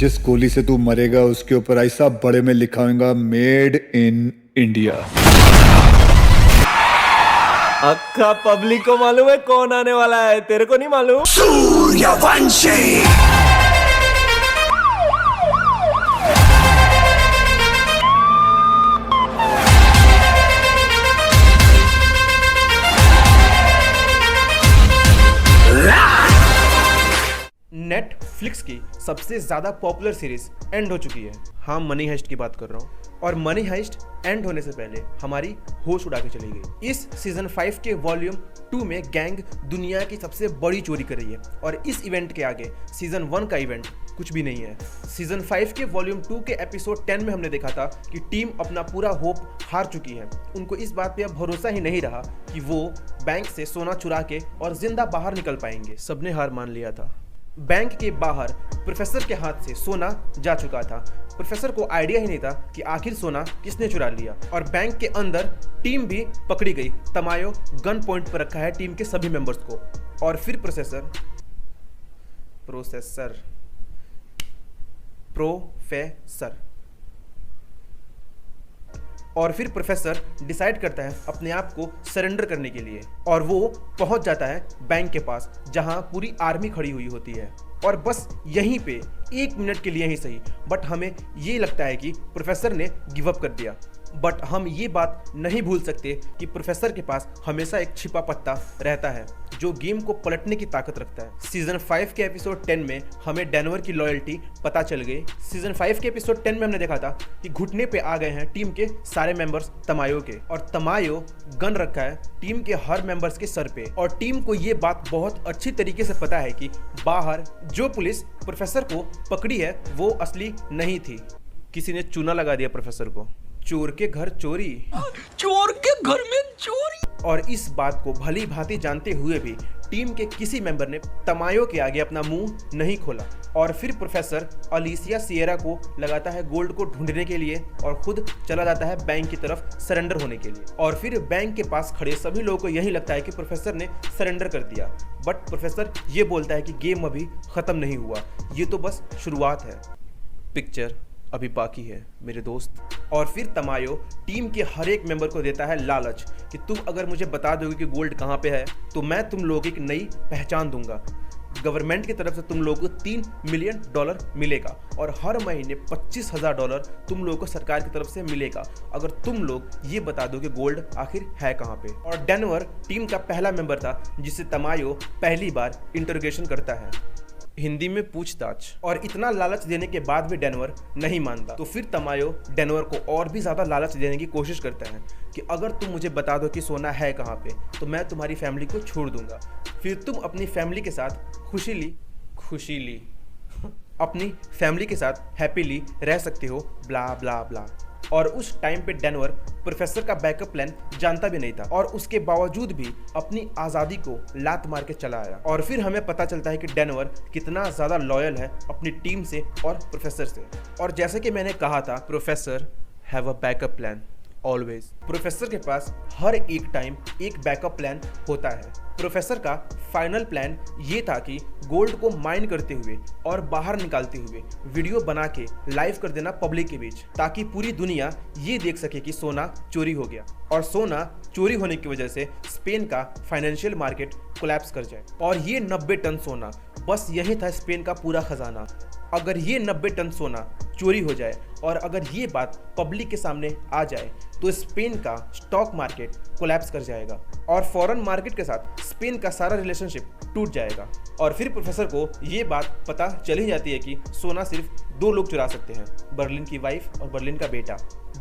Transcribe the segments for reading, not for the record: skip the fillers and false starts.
जिस गोली से तू मरेगा उसके ऊपर ऐसा बड़े में लिखाऊंगा, मेड इन इंडिया। अक्का पब्लिक को मालूम है कौन आने वाला है, तेरे को नहीं मालूम? सूर्यवंशी। नेटफ्लिक्स की सबसे ज्यादा पॉपुलर सीरीज एंड हो चुकी है। हाँ, मनी हाइस्ट की बात कर रहा हूँ। और मनी हाइस्ट एंड होने से पहले हमारी होश उड़ा के चली गई। इस सीजन 5 के वॉल्यूम 2 में गैंग दुनिया की सबसे बड़ी चोरी कर रही है और इस इवेंट के आगे सीजन 1 का इवेंट कुछ भी नहीं है। सीजन 5 के वॉल्यूम 2 के एपिसोड 10 में हमने देखा था कि टीम अपना पूरा होप हार चुकी है। उनको इस बात पे अब भरोसा ही नहीं रहा कि वो बैंक से सोना चुरा के और जिंदा बाहर निकल पाएंगे। सबने हार मान लिया था। बैंक के बाहर प्रोफेसर के हाथ से सोना जा चुका था। प्रोफेसर को आइडिया ही नहीं था कि आखिर सोना किसने चुरा लिया। और बैंक के अंदर टीम भी पकड़ी गई। तमायो गन पॉइंट पर रखा है टीम के सभी मेंबर्स को। और फिर प्रोफेसर डिसाइड करता है अपने आप को सरेंडर करने के लिए और वो पहुंच जाता है बैंक के पास जहां पूरी आर्मी खड़ी हुई होती है। और बस यहीं पे 1 मिनट के लिए ही सही, बट हमें ये लगता है कि प्रोफेसर ने गिव अप कर दिया। बट हम ये बात नहीं भूल सकते कि प्रोफेसर के पास हमेशा एक छिपा पत्ता रहता है जो गेम को पलटने की ताकत रखता है। सीजन 5 के एपिसोड 10 में हमें डेनवर की लॉयल्टी पता चल गई। सीजन 5 के एपिसोड 10 में हमने देखा था कि घुटने पे आ गए हैं टीम के सारे मेंबर्स तमायो के, और तमायो गन रखा है टीम के हर मेंबर्स के सर पे। और टीम को ये बात बहुत अच्छी तरीके से पता है कि बाहर जो पुलिस प्रोफेसर को पकड़ी है वो असली नहीं थी। किसी ने चूना लगा दिया प्रोफेसर को। चोर के घर चोरी, चोर के घर में चोरी। और इस बात को भली भांति जानते हुए भी टीम के किसी मेंबर ने तमायो के आगे अपना मुंह नहीं खोला। और फिर प्रोफेसर अलिसिया सिएरा को लगाता है गोल्ड को ढूंढने के लिए और खुद चला जाता है बैंक की तरफ सरेंडर होने के लिए। और फिर बैंक के पास खड़े सभी लोगों को यही लगता है कि प्रोफेसर ने सरेंडर कर दिया। बट प्रोफेसर ये बोलता है कि गेम अभी खत्म नहीं हुआ, ये तो बस शुरुआत है, पिक्चर अभी बाकी है मेरे दोस्त। और फिर तमायो टीम के हर एक मेंबर को देता है लालच कि तुम अगर मुझे बता दोगे कि गोल्ड कहाँ पे है तो मैं तुम लोगों को एक नई पहचान दूंगा। गवर्नमेंट की तरफ से तुम लोगों को $3 मिलियन मिलेगा और हर महीने $25,000 तुम लोगों को सरकार की तरफ से मिलेगा अगर तुम लोग ये बता दो कि गोल्ड आखिर है कहाँ पे। और डेनवर टीम का पहला मेंबर था जिसे तमायो पहली बार इंटरोगेशन करता है, हिंदी में पूछताछ। और इतना लालच देने के बाद भी डेनवर नहीं मानता। तो फिर तमायो डेनवर को और भी ज़्यादा लालच देने की कोशिश करता है कि अगर तुम मुझे बता दो कि सोना है कहाँ पे तो मैं तुम्हारी फैमिली को छोड़ दूंगा, फिर तुम अपनी फैमिली के साथ खुशीली अपनी फैमिली के साथ हैप्पीली रह सकते हो, ब्ला ब्ला ब्ला। और उस टाइम पे डेनवर प्रोफेसर का बैकअप प्लान जानता भी नहीं था और उसके बावजूद भी अपनी आज़ादी को लात मार के चला आया। और फिर हमें पता चलता है कि डेनवर कितना ज़्यादा लॉयल है अपनी टीम से और प्रोफेसर से। और जैसे कि मैंने कहा था, professor have a backup plan always. Professor के पास हर एक टाइम एक बैकअप प्लान होता है। प्रोफेसर का फाइनल प्लान ये था कि गोल्ड को माइन करते हुए और बाहर निकालते हुए वीडियो बना के लाइव कर देना पब्लिक के बीच, ताकि पूरी दुनिया ये देख सके कि सोना चोरी हो गया। और सोना चोरी होने की वजह से स्पेन का फाइनेंशियल मार्केट कोलैप्स कर जाए। और ये 90 टन सोना, बस यही था स्पेन का पूरा खजाना। अगर ये 90 टन सोना चोरी हो जाए और अगर ये बात पब्लिक के सामने आ जाए तो स्पेन का स्टॉक मार्केट कोलैप्स कर जाएगा और फॉरेन मार्केट के साथ स्पेन का सारा रिलेशनशिप टूट जाएगा। और फिर प्रोफेसर को ये बात पता चल ही जाती है कि सोना सिर्फ 2 लोग चुरा सकते हैं, बर्लिन की वाइफ और बर्लिन का बेटा।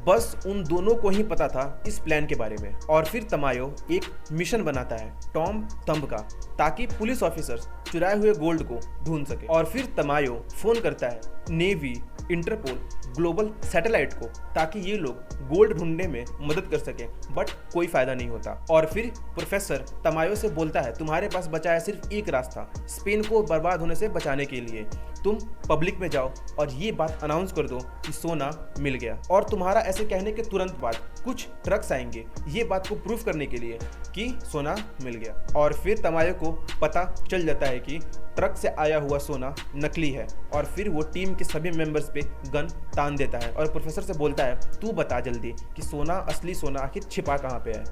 बस उन दोनों को ही पता था इस प्लान के बारे में। और फिर तमायो एक मिशन बनाता है टॉम थंब का, ताकि पुलिस ऑफिसर्स चुराए हुए गोल्ड को ढूंढ सके। और फिर तमायो फोन करता है नेवी, इंटरपोल, ग्लोबल सैटेलाइट को, ताकि ये लोग गोल्ड ढूंढने में मदद कर सकें, बट कोई फायदा नहीं होता। और फिर प्रोफेसर तमायो से बोलता है तुम्हारे पास बचा है सिर्फ एक रास्ता स्पेन को बर्बाद होने से बचाने के लिए, तुम पब्लिक में जाओ और ये बात अनाउंस कर दो कि सोना मिल गया। और तुम्हारा ऐसे कहने के तुरंत बाद कुछ ट्रक्स आएंगे ये बात को प्रूफ करने के लिए कि सोना मिल गया। और फिर तमायो को पता चल जाता है कि ट्रक से आया हुआ सोना नकली है और फिर वो टीम के सभी मेंबर्स पे गन तान देता है और प्रोफेसर से बोलता है, तू बता जल्दी कि सोना, असली सोना आखिर छिपा कहाँ पे है,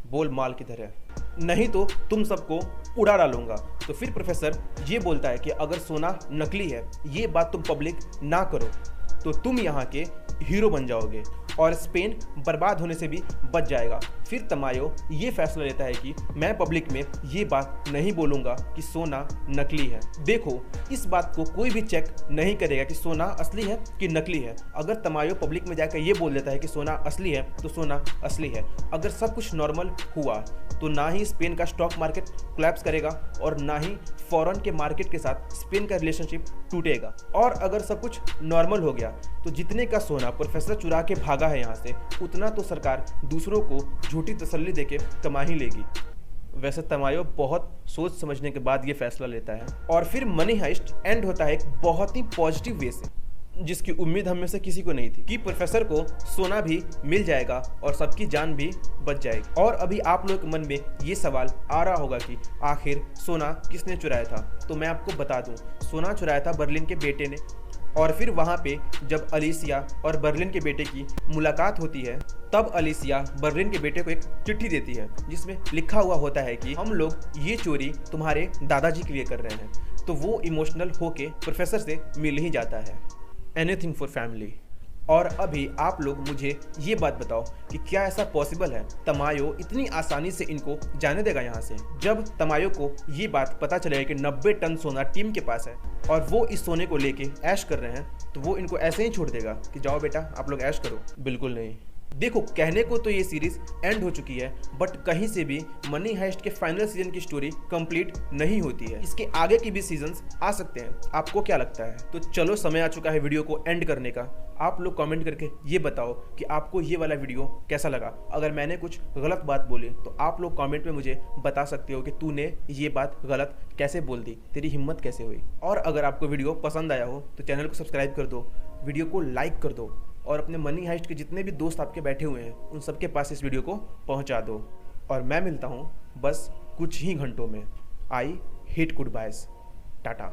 बोल माल किधर है, नहीं तो तुम सबको उड़ा डालूंगा। तो फिर प्रोफेसर ये बोलता है कि अगर सोना नकली है, ये बात तुम पब्लिक ना करो तो तुम यहाँ के हीरो बन जाओगे और स्पेन बर्बाद होने से भी बच जाएगा। फिर तमायो ये फैसला लेता है कि मैं पब्लिक में ये बात नहीं बोलूँगा कि सोना नकली है। देखो, इस बात को कोई भी चेक नहीं करेगा कि सोना असली है कि नकली है। अगर तमायो पब्लिक में जाकर ये बोल देता है कि सोना असली है तो सोना असली है। अगर सब कुछ नॉर्मल हुआ तो ना ही स्पेन का स्टॉक मार्केट कोलैप्स करेगा और ना ही फॉरेन के मार्केट के साथ स्पेन का रिलेशनशिप टूटेगा। और अगर सब कुछ नॉर्मल हो गया तो जितने का सोना प्रोफेसर चुरा के भागा है यहाँ से, उतना तो सरकार दूसरों को झूठी तसल्ली देके कमा ही लेगी। वैसे तमायो बहुत सोच समझने के बाद ये फैसला लेता है और फिर मनी हाइस्ट एंड होता है एक बहुत ही पॉजिटिव वे से, जिसकी उम्मीद हम में से किसी को नहीं थी कि प्रोफेसर को सोना भी मिल जाएगा और सबकी जान भी बच जाएगी। और अभी आप लोगों के मन में ये सवाल आ रहा होगा कि आखिर सोना किसने चुराया था, तो मैं आपको बता दूं, सोना चुराया था बर्लिन के बेटे ने। और फिर वहाँ पे जब अलीसिया और बर्लिन के बेटे की मुलाकात होती है, तब अलीसिया बर्लिन के बेटे को एक चिट्ठी देती है जिसमें लिखा हुआ होता है कि हम लोग ये चोरी तुम्हारे दादाजी के लिए कर रहे हैं। तो वो इमोशनल होके प्रोफेसर से मिल ही जाता है। Anything for family. और अभी आप लोग मुझे ये बात बताओ कि क्या ऐसा पॉसिबल है तमायो इतनी आसानी से इनको जाने देगा यहाँ से? जब तमायो को ये बात पता चलेगा कि 90 टन सोना टीम के पास है और वो इस सोने को लेके ऐश कर रहे हैं, तो वो इनको ऐसे ही छोड़ देगा कि जाओ बेटा आप लोग ऐश करो? बिल्कुल नहीं। देखो, कहने को तो ये सीरीज एंड हो चुकी है, बट कहीं से भी मनी हाइस्ट के फाइनल सीजन की स्टोरी कंप्लीट नहीं होती है। इसके आगे की भी सीजन्स आ सकते हैं। आपको क्या लगता है? तो चलो, समय आ चुका है वीडियो को एंड करने का। आप लोग कमेंट करके ये बताओ कि आपको ये वाला वीडियो कैसा लगा। अगर मैंने कुछ गलत बात बोली तो आप लोग कमेंट में मुझे बता सकते हो कि तूने ये बात गलत कैसे बोल दी, तेरी हिम्मत कैसे हुई। और अगर आपको वीडियो पसंद आया हो तो चैनल को सब्सक्राइब कर दो, वीडियो को लाइक कर दो और अपने मनी हाइस्ट के जितने भी दोस्त आपके बैठे हुए हैं उन सबके पास इस वीडियो को पहुंचा दो। और मैं मिलता हूं बस कुछ ही घंटों में। I hit good bias, Tata.